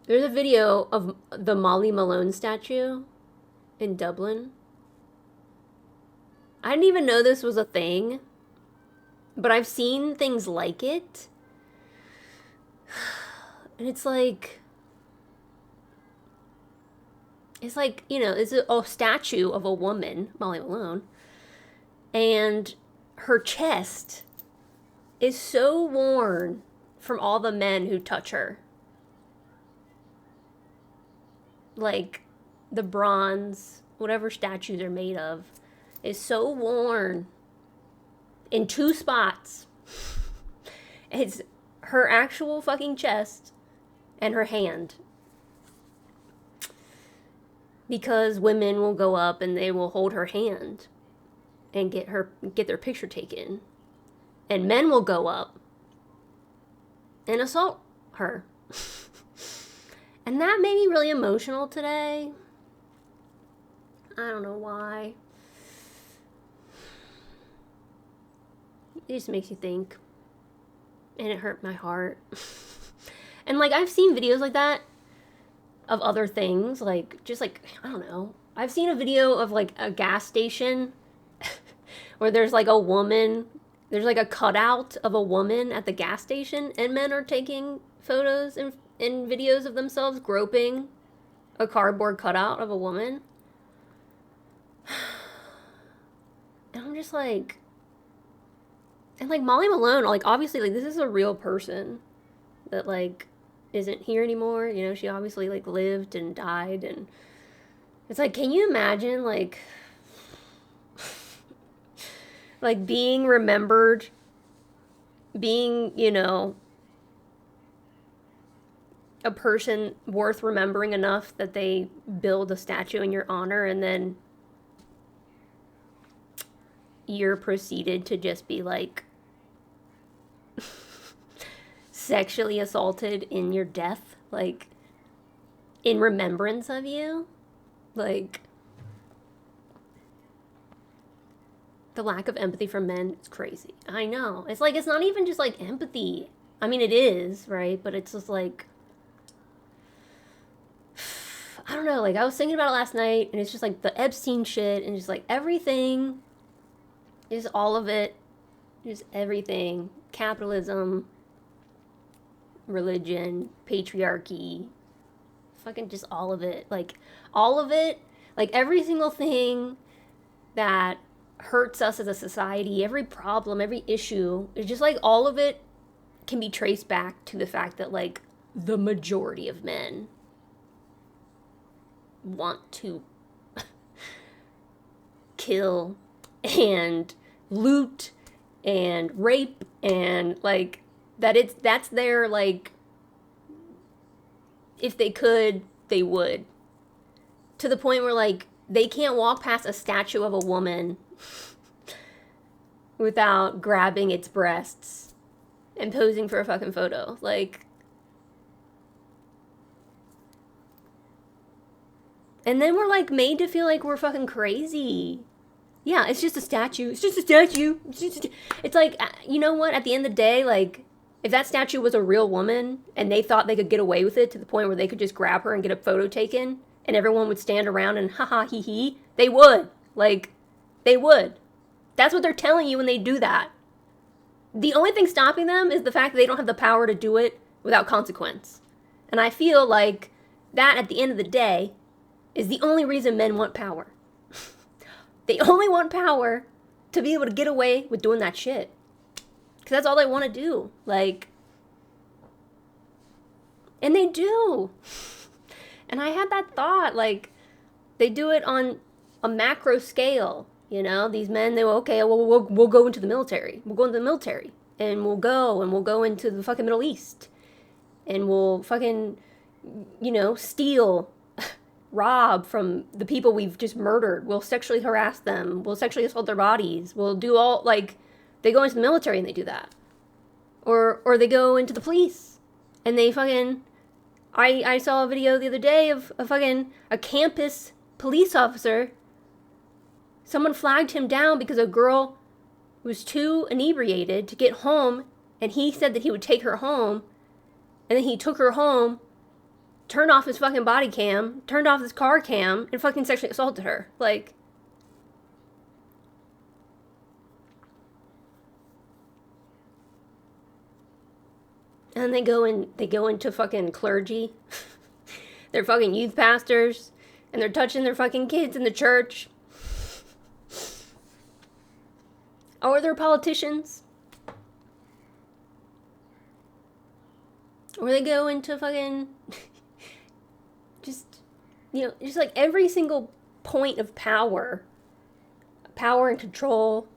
There's a video of the Molly Malone statue in Dublin. I didn't even know this was a thing, but I've seen things like it. And it's like, it's a statue of a woman, Molly Malone, and her chest is so worn from all the men who touch her. Like, the bronze, whatever statues are made of, is so worn in 2 spots. It's her actual fucking chest and her hand. Because women will go up and they will hold her hand and get their picture taken. And men will go up and assault her. And that made me really emotional today. I don't know why. It just makes you think. And it hurt my heart. And like, I've seen videos like that of other things. Like, just like, I don't know. I've seen a video of like a gas station where there's like a woman. There's like a cutout of a woman at the gas station. And men are taking photos and videos of themselves groping a cardboard cutout of a woman. And I'm just like, and like Molly Malone, like obviously like this is a real person that like isn't here anymore. You know, she obviously like lived and died, and it's like, can you imagine like like being remembered, being, you know, a person worth remembering enough that they build a statue in your honor, and then you're proceeded to just be like sexually assaulted in your death, like in remembrance of you. Like, the lack of empathy from men is crazy. I know. It's like, it's not even just like empathy. I mean, it is, right? But it's just like, I don't know, like I was thinking about it last night, and it's just like the Epstein shit, and just like everything is all of it, just everything. Capitalism, religion, patriarchy, fucking just all of it. Like, all of it, like every single thing that hurts us as a society, every problem, every issue, it's just like all of it can be traced back to the fact that like the majority of men want to kill and loot and rape, and like that's their, like, if they could, they would, to the point where like they can't walk past a statue of a woman without grabbing its breasts and posing for a fucking photo. Like, and then we're like made to feel like we're fucking crazy. Yeah, it's just a statue. It's just a statue. It's like, you know what? At the end of the day, like, if that statue was a real woman and they thought they could get away with it to the point where they could just grab her and get a photo taken and everyone would stand around and haha hee hee, they would. Like, they would. That's what they're telling you when they do that. The only thing stopping them is the fact that they don't have the power to do it without consequence. And I feel like that, at the end of the day, is the only reason men want power. They only want power to be able to get away with doing that shit. Because that's all they want to do. Like, and they do. And I had that thought, like, they do it on a macro scale, you know? These men, they go, okay, well, we'll go into the military. We'll go into the military. And we'll go into the fucking Middle East. And we'll fucking, you know, steal, rob from the people we've just murdered. We'll sexually harass them. We'll sexually assault their bodies. We'll do all, like, they go into the military and they do that. Or they go into the police and they fucking, I saw a video the other day of a campus police officer. Someone flagged him down because a girl was too inebriated to get home, and he said that he would take her home, and then he took her home turned off his fucking body cam, turned off his car cam, and fucking sexually assaulted her. Like, and they go into fucking clergy. They're fucking youth pastors, and they're touching their fucking kids in the church. Or they're politicians. Or they go into fucking just like every single point of power and control.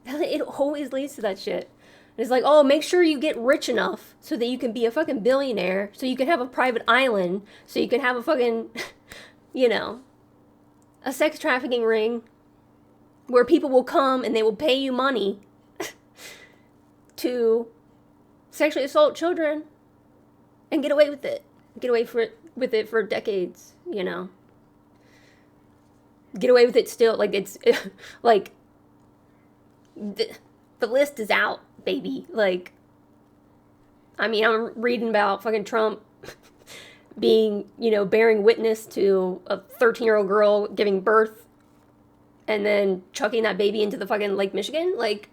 It always leads to that shit. And it's like, oh, make sure you get rich enough so that you can be a fucking billionaire, so you can have a private island, so you can have a fucking, a sex trafficking ring where people will come and they will pay you money to sexually assault children and get away with it. Get away with it for decades, Get away with it still. Like, it's, like, the list is out, baby. Like, I mean, I'm reading about fucking Trump being, bearing witness to a 13-year-old girl giving birth and then chucking that baby into the fucking Lake Michigan. Like,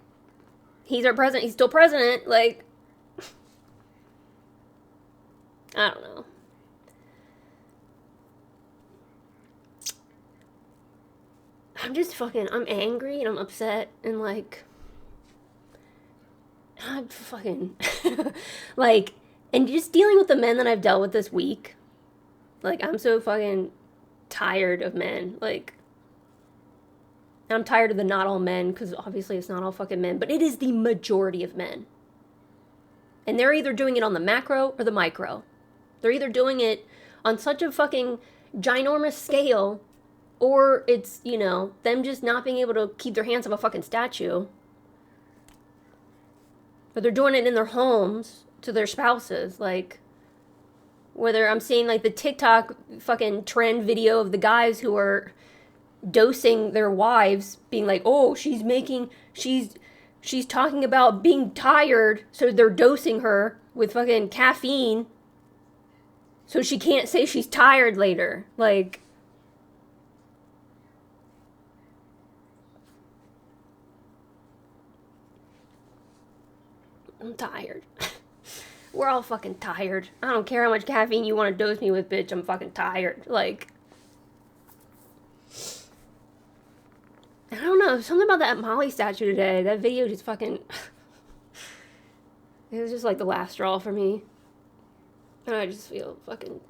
he's our president. He's still president. Like, I don't know. I'm angry and I'm upset and like, I'm fucking, like, and just dealing with the men that I've dealt with this week, like, I'm so fucking tired of men. Like, I'm tired of the not all men, because obviously it's not all fucking men, but it is the majority of men. And they're either doing it on the macro or the micro. They're either doing it on such a fucking ginormous scale, or it's, them just not being able to keep their hands off a fucking statue. But they're doing it in their homes to their spouses. Like, whether I'm seeing like the TikTok fucking trend video of the guys who are dosing their wives, being like, oh, she's talking about being tired, so they're dosing her with fucking caffeine so she can't say she's tired later. Like, I'm tired. We're all fucking tired. I don't care how much caffeine you want to dose me with, bitch. I'm fucking tired. Like, I don't know. Something about that Molly statue today. That video just fucking... It was just like the last straw for me. And I just feel fucking...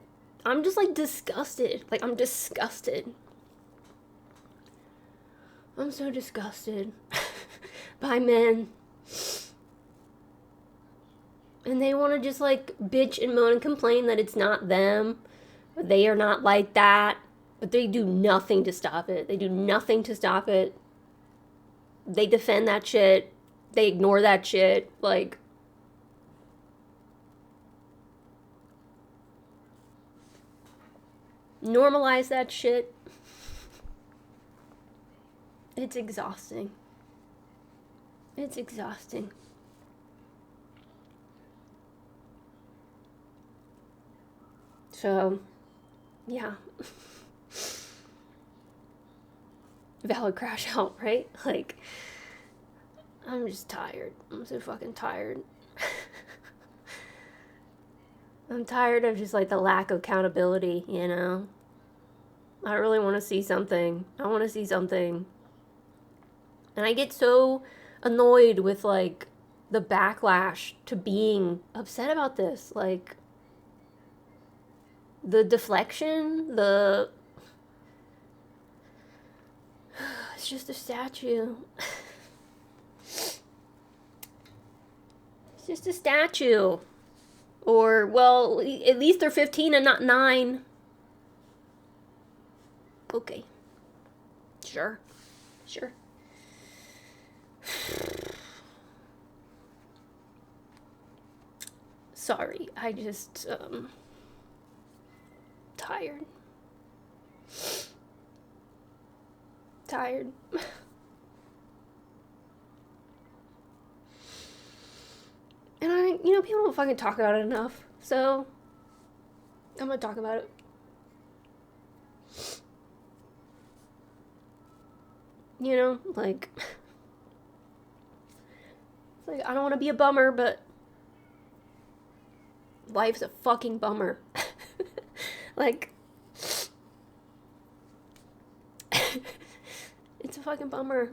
I'm just like disgusted. Like, I'm disgusted. I'm so disgusted by men. And they want to just like bitch and moan and complain that it's not them. They are not like that. But they do nothing to stop it. They do nothing to stop it. They defend that shit. They ignore that shit. Like, normalize that shit. It's exhausting. It's exhausting. So, yeah. Valid crash out, right? Like, I'm just tired. I'm so fucking tired. I'm tired of just like the lack of accountability, I really want to see something. I want to see something. And I get so annoyed with like the backlash to being upset about this. Like, the deflection, it's just a statue. It's just a statue. Or, well, at least they're 15 and not 9. Okay. Sure. Sorry, I just, tired. And people don't fucking talk about it enough. So, I'm gonna talk about it. You know, like, it's like, I don't want to be a bummer, but life's a fucking bummer. Like, it's a fucking bummer.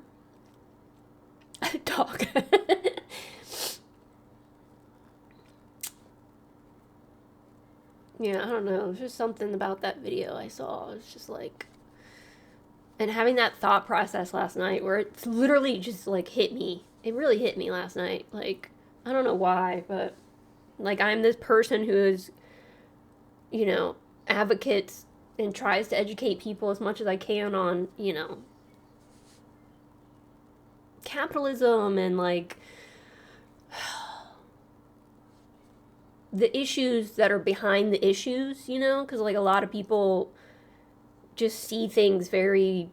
Dog. Yeah, I don't know. There's just something about that video I saw. It's just like, and having that thought process last night where it's literally just like hit me. It really hit me last night. Like, I don't know why, but like, I'm this person who is, you know, advocates and tries to educate people as much as I can on, you know, capitalism and like the issues that are behind the issues, you know, because like a lot of people just see things very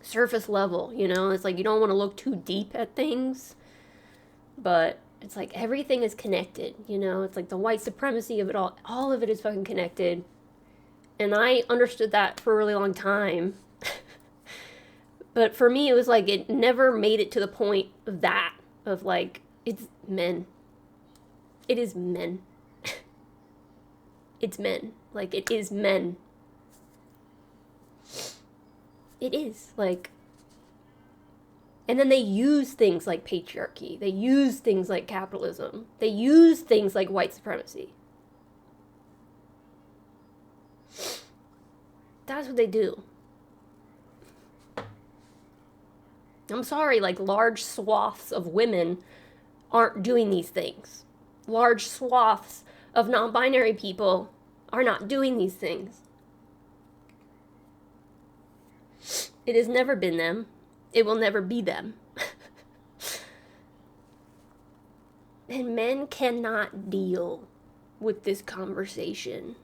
surface level, you know. It's like you don't want to look too deep at things, but it's like everything is connected, you know. It's like the white supremacy of it all of it is fucking connected. And I understood that for a really long time. But for me, it was like it never made it to the point of that, of like, it's men. It is men. It's men. Like, it is men. It is. Like, and then they use things like patriarchy. They use things like capitalism. They use things like white supremacy. That's what they do. I'm sorry, like, large swaths of women aren't doing these things. Large swaths of non-binary people are not doing these things. It has never been them. It will never be them. And men cannot deal with this conversation.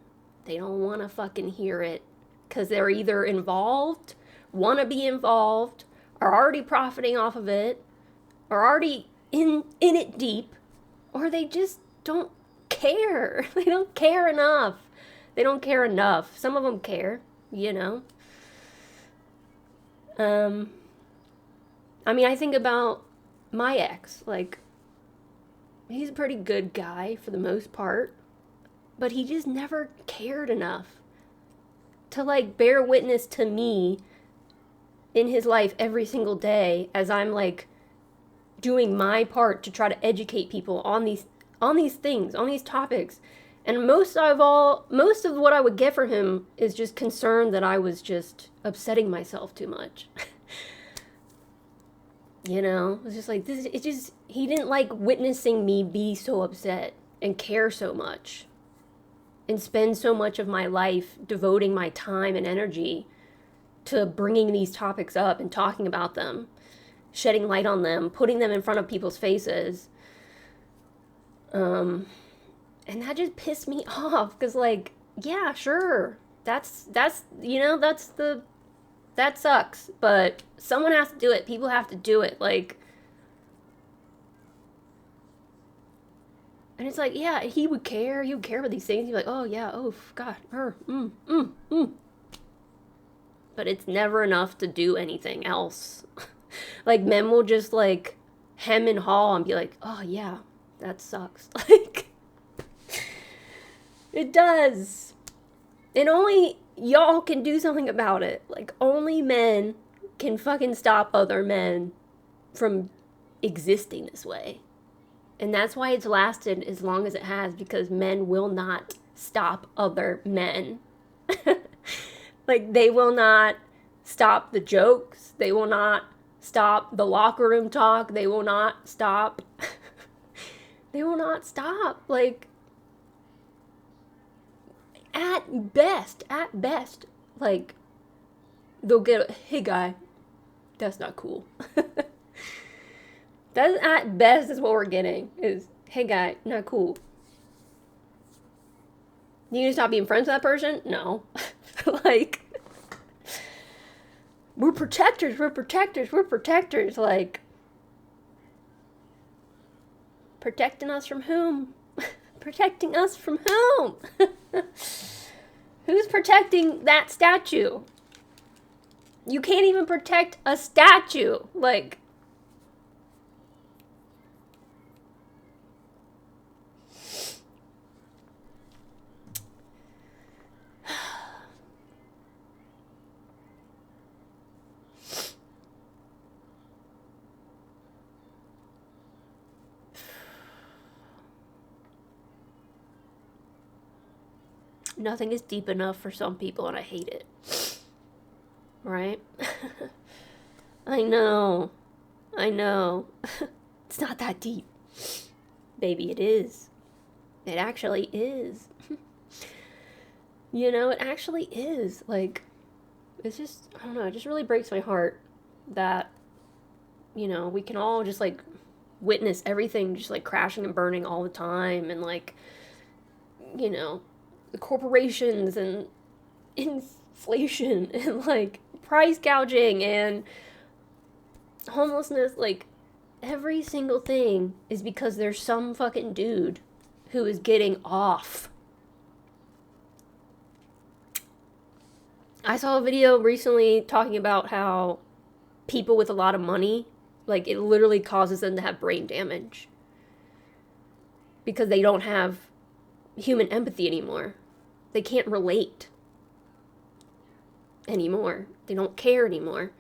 They don't want to fucking hear it because they're either involved, want to be involved, are already profiting off of it, are already in it deep, or they just don't care. They don't care enough. They don't care enough. Some of them care, you know. I mean, I think about my ex. Like, he's a pretty good guy for the most part, but he just never cared enough to, like, bear witness to me in his life every single day as I'm, like, doing my part to try to educate people on these things, on these topics. And most of what I would get from him is just concern that I was just upsetting myself too much. You know, it's just like, he didn't like witnessing me be so upset and care so much and spend so much of my life devoting my time and energy to bringing these topics up and talking about them, shedding light on them, putting them in front of people's faces. And that just pissed me off because, like, yeah, sure, that sucks, but someone has to do it. People have to do it, like, and it's like, yeah, he would care about these things. He'd be like, oh yeah, oh god, but it's never enough to do anything else. Like, men will just, like, hem and haw and be like, oh yeah, that sucks. Like, it does. And only y'all can do something about it. Like, only men can fucking stop other men from existing this way. And that's why it's lasted as long as it has, because men will not stop other men. Like, they will not stop the jokes. They will not stop the locker room talk. They will not stop. They will not stop. Like, at best, like, they'll get, hey guy, that's not cool. That's at best is what we're getting, is, hey guy, not cool. You need to stop being friends with that person? No. Like, we're protectors, like, protecting us from whom? Protecting us from whom? Who's protecting that statue? You can't even protect a statue. Like, nothing is deep enough for some people, and I hate it. Right? I know. It's not that deep. Baby, it is. It actually is. You know, it actually is. Like, it's just, I don't know, it just really breaks my heart that, you know, we can all just, like, witness everything just, like, crashing and burning all the time, and, like, you know, the corporations and inflation and, like, price gouging and homelessness, like, every single thing is because there's some fucking dude who is getting off. I saw a video recently talking about how people with a lot of money, like, it literally causes them to have brain damage because they don't have human empathy anymore. They can't relate anymore. They don't care anymore.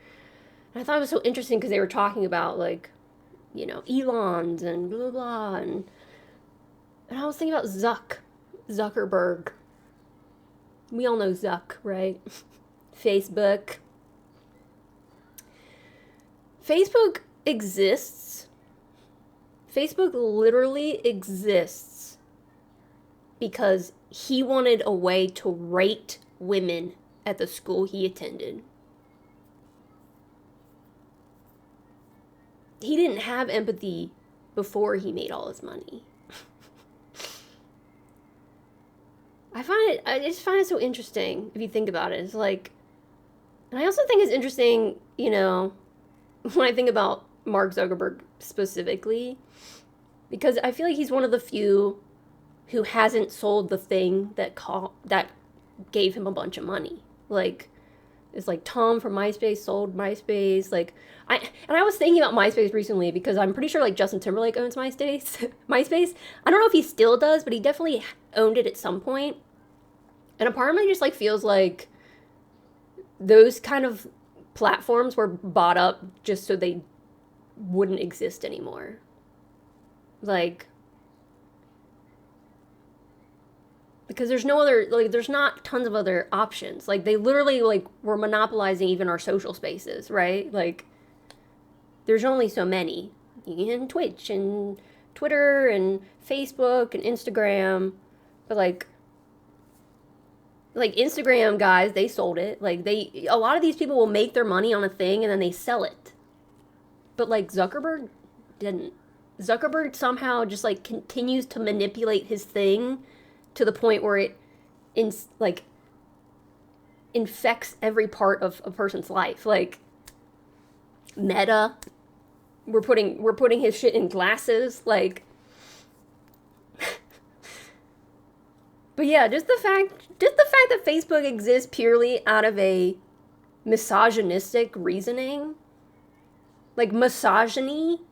And I thought it was so interesting because they were talking about, like, you know, Elon's and blah, blah, blah. And I was thinking about Zuckerberg. We all know Zuck, right? Facebook. Facebook exists. Facebook literally exists because he wanted a way to rate women at the school he attended. He didn't have empathy before he made all his money. I just find it so interesting if you think about it. It's like, and I also think it's interesting, you know, when I think about Mark Zuckerberg specifically, because I feel like he's one of the few who hasn't sold the thing that gave him a bunch of money. Like, it's like Tom from MySpace sold MySpace. Like, I was thinking about MySpace recently because I'm pretty sure, like, Justin Timberlake owns MySpace. MySpace. I don't know if he still does, but he definitely owned it at some point. And a part of me just, like, feels like those kind of platforms were bought up just so they wouldn't exist anymore. Like, because there's no other, like, there's not tons of other options. Like, they literally, like, were monopolizing even our social spaces, right? Like, there's only so many. You can Twitch and Twitter and Facebook and Instagram, but, like, Instagram guys, they sold it. Like, a lot of these people will make their money on a thing and then they sell it. But, like, Zuckerberg didn't. Zuckerberg somehow just, like, continues to manipulate his thing to the point where it, infects every part of a person's life. Like, Meta, we're putting his shit in glasses, like. But yeah, just the fact that Facebook exists purely out of a misogynistic reasoning, like, misogyny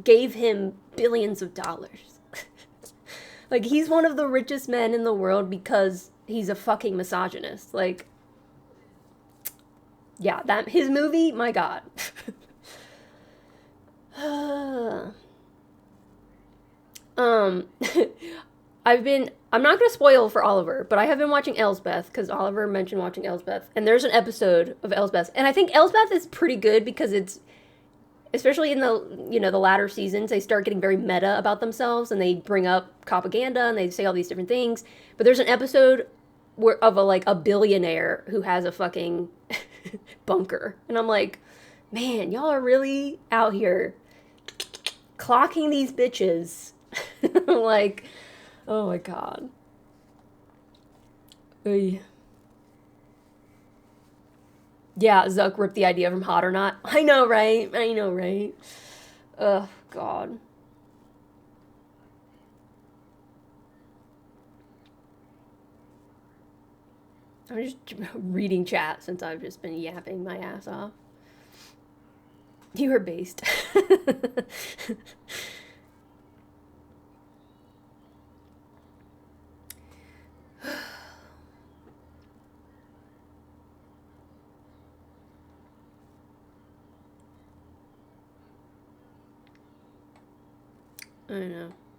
gave him billions of dollars. Like, he's one of the richest men in the world because he's a fucking misogynist. Like, yeah, that, his movie, my God. I'm not going to spoil for Oliver, but I have been watching Elsbeth, because Oliver mentioned watching Elsbeth, and there's an episode of Elsbeth, and I think Elsbeth is pretty good because it's, especially in the, you know, the latter seasons, they start getting very meta about themselves, and they bring up propaganda, and they say all these different things, but there's an episode of a billionaire who has a fucking bunker, and I'm like, man, y'all are really out here clocking these bitches. Like, oh my God. Oy. Yeah, Zuck ripped the idea from Hot or Not. I know, right? Oh, God. I'm just reading chat since I've just been yapping my ass off. You are based.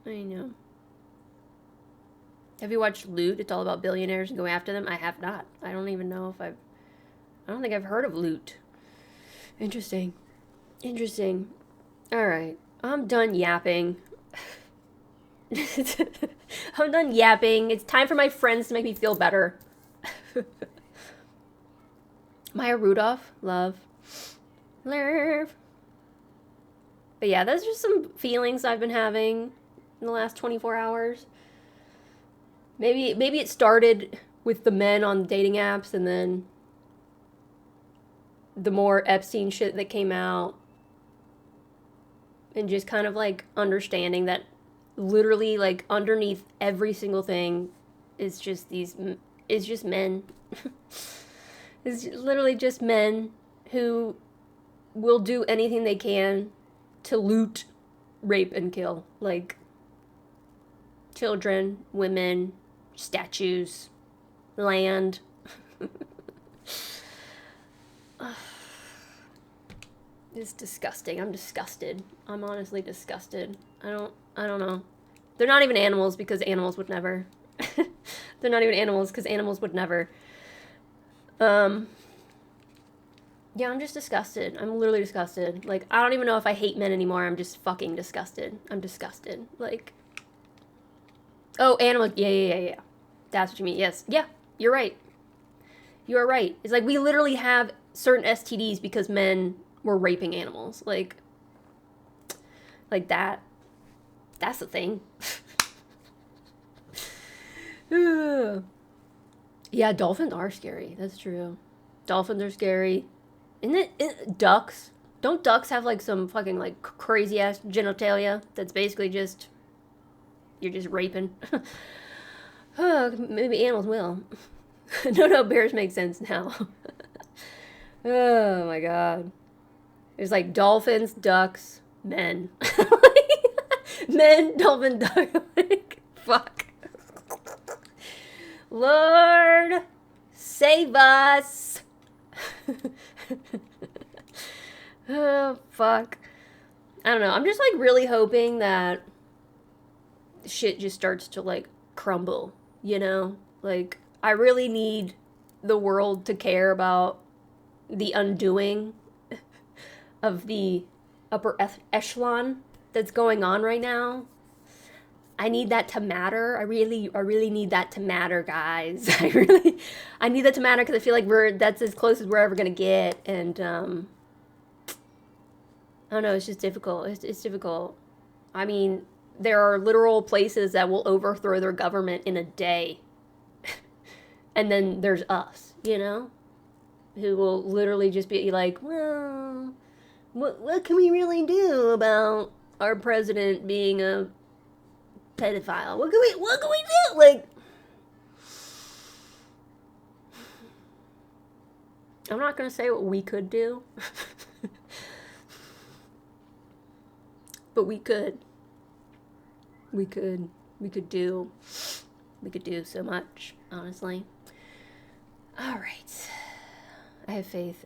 I know. Have you watched Loot? It's all about billionaires and going after them. I have not. I don't even know if I don't think I've heard of Loot. Interesting. All right. I'm done yapping. I'm done yapping. It's time for my friends to make me feel better. Maya Rudolph. Love. But yeah, those are some feelings I've been having in the last 24 hours. Maybe it started with the men on dating apps, and then the more Epstein shit that came out, and just kind of like understanding that literally like underneath every single thing is just men. It's literally just men who will do anything they can to loot, rape, and kill. Like children, women, statues, land. It's disgusting. I'm disgusted. I'm honestly disgusted. I don't know. They're not even animals because animals would never. They're not even animals because animals would never. Yeah, I'm just disgusted. I'm literally disgusted. Like, I don't even know if I hate men anymore. I'm just fucking disgusted. I'm disgusted. Like, oh, animal. Yeah. That's what you mean. Yes. Yeah, you're right. You are right. It's like we literally have certain STDs because men were raping animals. Like that. That's the thing. Yeah, dolphins are scary. That's true. Dolphins are scary. Isn't it ducks? Don't ducks have like some fucking like crazy ass genitalia that's basically just you're just raping? Maybe animals will. No, bears make sense now. Oh my god. There's like dolphins, ducks, men. Men, dolphin, duck. Like, fuck. Lord, save us. Oh, fuck. I don't know. I'm just like really hoping that shit just starts to like crumble, you know? Like, I really need the world to care about the undoing of the upper echelon that's going on right now. I need that to matter. I really need that to matter, guys. I need that to matter because I feel like that's as close as we're ever gonna get, and I don't know. It's just difficult. It's difficult. I mean, there are literal places that will overthrow their government in a day, and then there's us, you know, who will literally just be like, well, what can we really do about our president being a pedophile? What can we do? Like, I'm not gonna say what we could do, but we could do so much, honestly. All right, I have faith.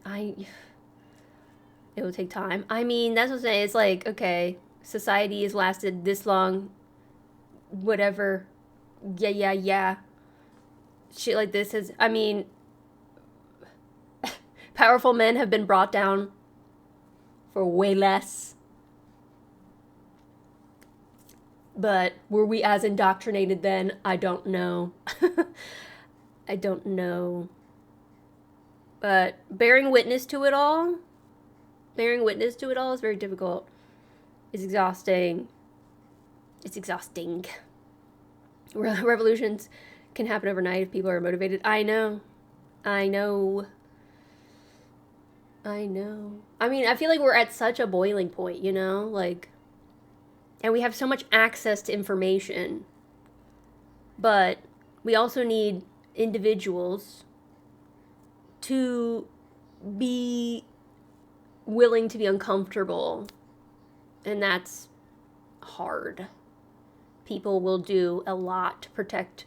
It will take time. I mean, that's what I'm saying. It's like, okay, society has lasted this long. Whatever. Yeah. Shit like this has, I mean, powerful men have been brought down for way less. But were we as indoctrinated then? I don't know. I don't know. But bearing witness to it all is very difficult. It's exhausting. Revolutions can happen overnight if people are motivated. I know. I mean, I feel like we're at such a boiling point, you know? Like, and we have so much access to information. But we also need individuals to be willing to be uncomfortable, and that's hard. People will do a lot to protect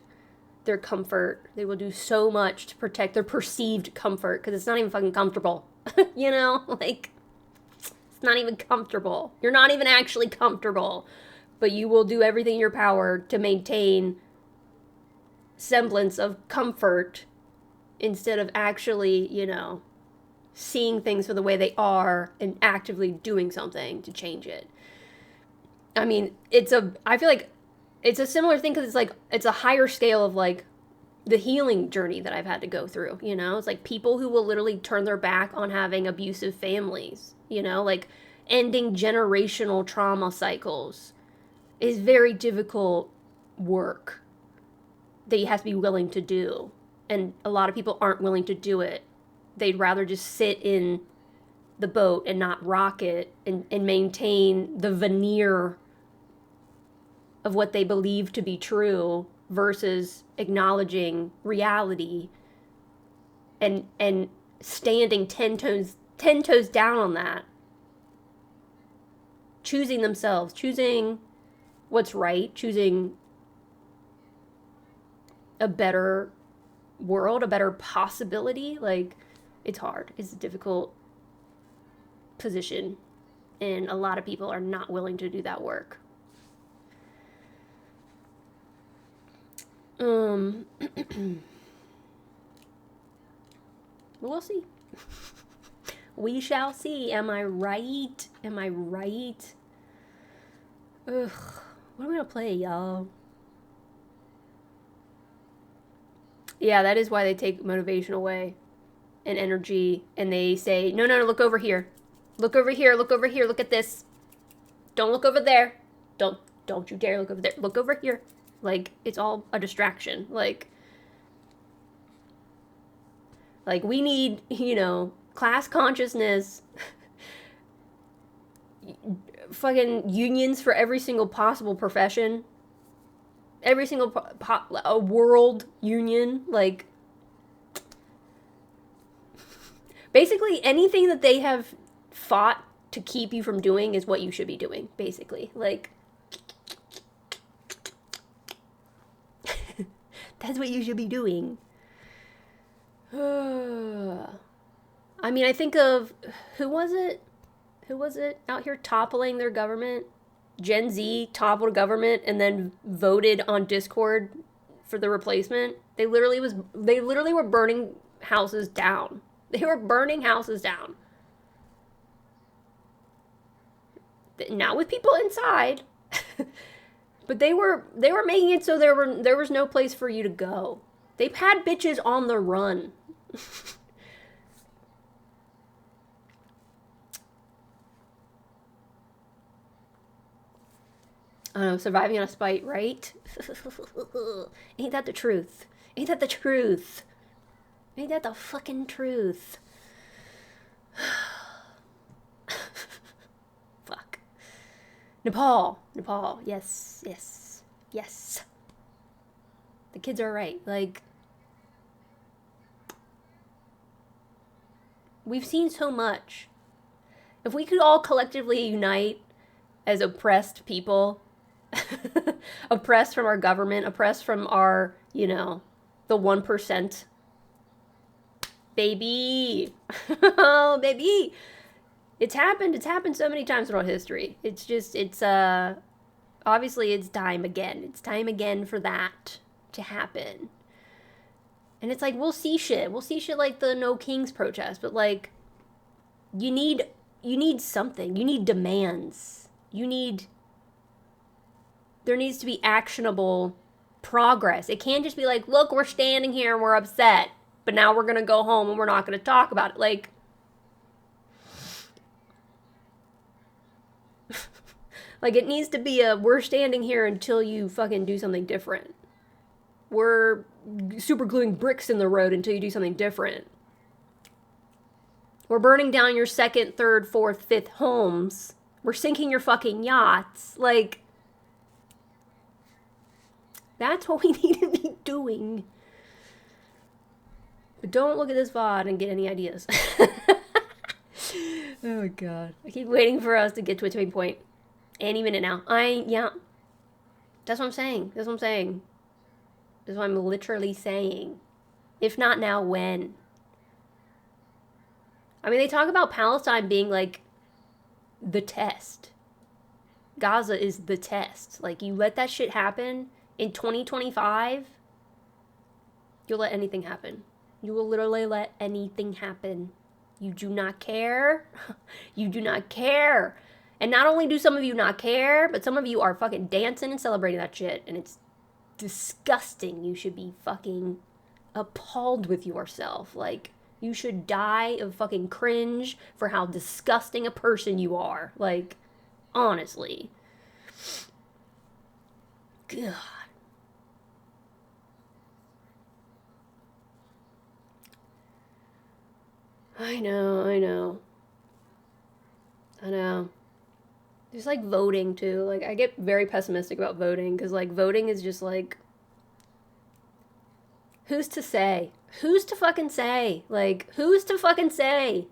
their comfort. They will do so much to protect their perceived comfort, because it's not even fucking comfortable. You know, like, it's not even comfortable. You're not even actually comfortable, but you will do everything in your power to maintain semblance of comfort instead of actually, you know, seeing things for the way they are and actively doing something to change it. I mean, I feel like it's a similar thing, because it's like, it's a higher scale of like the healing journey that I've had to go through, you know? It's like people who will literally turn their back on having abusive families, you know? Like, ending generational trauma cycles is very difficult work that you have to be willing to do. And a lot of people aren't willing to do it. They'd rather just sit in the boat and not rock it and maintain the veneer of what they believe to be true versus acknowledging reality and standing 10 toes down on that. Choosing themselves, choosing what's right, choosing a better world, a better possibility. Like, it's hard. It's a difficult position, and a lot of people are not willing to do that work. We'll see. We shall see. Am I right? Am I right? Ugh. What are we gonna play, y'all? Yeah, that is why they take motivation away and energy, and they say, no, look over here. Look over here, look over here, look at this. Don't look over there. Don't you dare look over there. Look over here. Like, it's all a distraction. Like we need, you know, class consciousness, fucking unions for every single possible profession, every single a world union, like, basically anything that they have fought to keep you from doing is what you should be doing, basically. Like, that's what you should be doing. I mean, I think of, who was it out here toppling their government? Gen Z toppled a government and then voted on Discord for the replacement. They literally were burning houses down. They were burning houses down. Not with people inside. But they were making it so there was no place for you to go. They've had bitches on the run. I don't know, surviving on a spite, right? Ain't that the truth? Ain't that the truth? Ain't that the fucking truth? Fuck. Nepal, yes. The kids are right. Like, we've seen so much. If we could all collectively unite as oppressed people, oppressed from our government, oppressed from our, you know, the 1%. Baby. Oh, baby. It's happened so many times throughout history. Obviously it's time again. It's time again for that to happen. And it's like, we'll see shit like the No Kings protest, but like, you need something. You need demands. There needs to be actionable progress. It can't just be like, look, we're standing here and we're upset, but now we're going to go home and we're not going to talk about it. Like, like, it needs to be we're standing here until you fucking do something different. We're super gluing bricks in the road until you do something different. We're burning down your 2nd, 3rd, 4th, 5th homes. We're sinking your fucking yachts. Like, that's what we need to be doing. But don't look at this VOD and get any ideas. Oh god. I keep waiting for us to get to a tipping point. Any minute now. Yeah. That's what I'm saying. That's what I'm saying. That's what I'm literally saying. If not now, when? I mean, they talk about Palestine being like the test. Gaza is the test. Like, you let that shit happen in 2025, you'll let anything happen. You will literally let anything happen. You do not care. You do not care. And not only do some of you not care, but some of you are fucking dancing and celebrating that shit. And it's disgusting. You should be fucking appalled with yourself. Like, you should die of fucking cringe for how disgusting a person you are. Like, honestly. God. I know. Just like voting too. Like, I get very pessimistic about voting because like voting is just like, who's to say? Who's to fucking say? Like, who's to fucking say?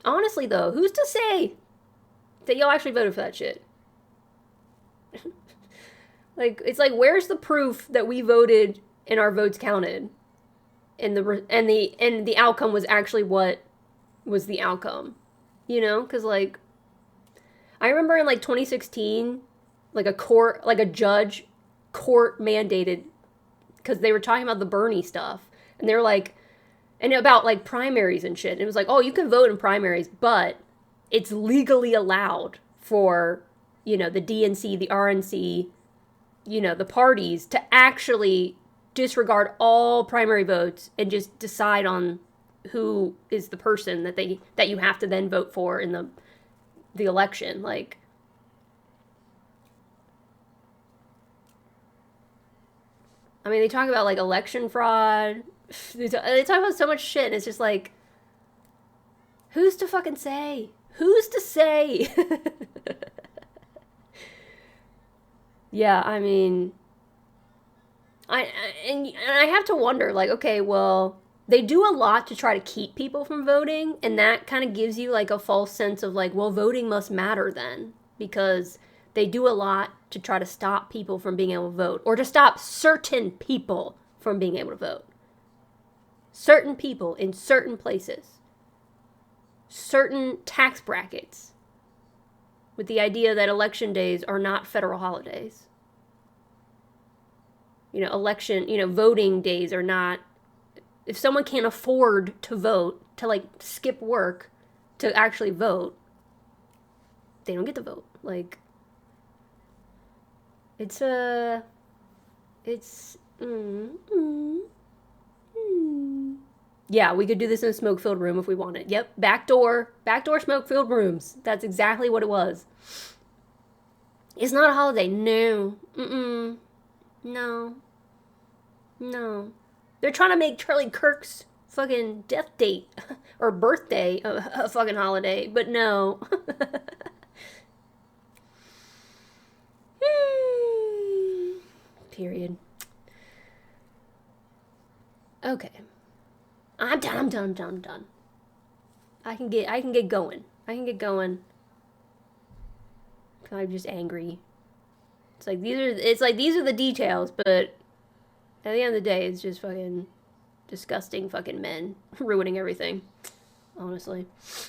Honestly though, who's to say that y'all actually voted for that shit? Like, it's like, where's the proof that we voted and our votes counted? And the outcome was actually what was the outcome, you know? Because like, I remember in like 2016, like a judge court mandated, because they were talking about the Bernie stuff, and they were like, and about like primaries and shit. And it was like, oh, you can vote in primaries, but it's legally allowed for, you know, the DNC, the RNC, you know, the parties to actually disregard all primary votes and just decide on who is the person that you have to then vote for in the election. Like, I mean, they talk about like election fraud. They talk about so much shit, and it's just like, who's to fucking say? Who's to say? Yeah, I mean, I have to wonder, like, okay, well, they do a lot to try to keep people from voting, and that kind of gives you like a false sense of like, well, voting must matter then, because they do a lot to try to stop people from being able to vote, or to stop certain people from being able to vote. Certain people in certain places, certain tax brackets, with the idea that election days are not federal holidays. You know, voting days are not, if someone can't afford to vote, to like skip work to actually vote, they don't get to vote. Like, yeah, we could do this in a smoke-filled room if we wanted. Yep, backdoor smoke-filled rooms. That's exactly what it was. It's not a holiday. No. No. They're trying to make Charlie Kirk's fucking death date or birthday a fucking holiday, but no. Period. Okay. I'm done. I can get going. I'm just angry. It's like these are the details, but at the end of the day, it's just fucking disgusting fucking men ruining everything. Honestly.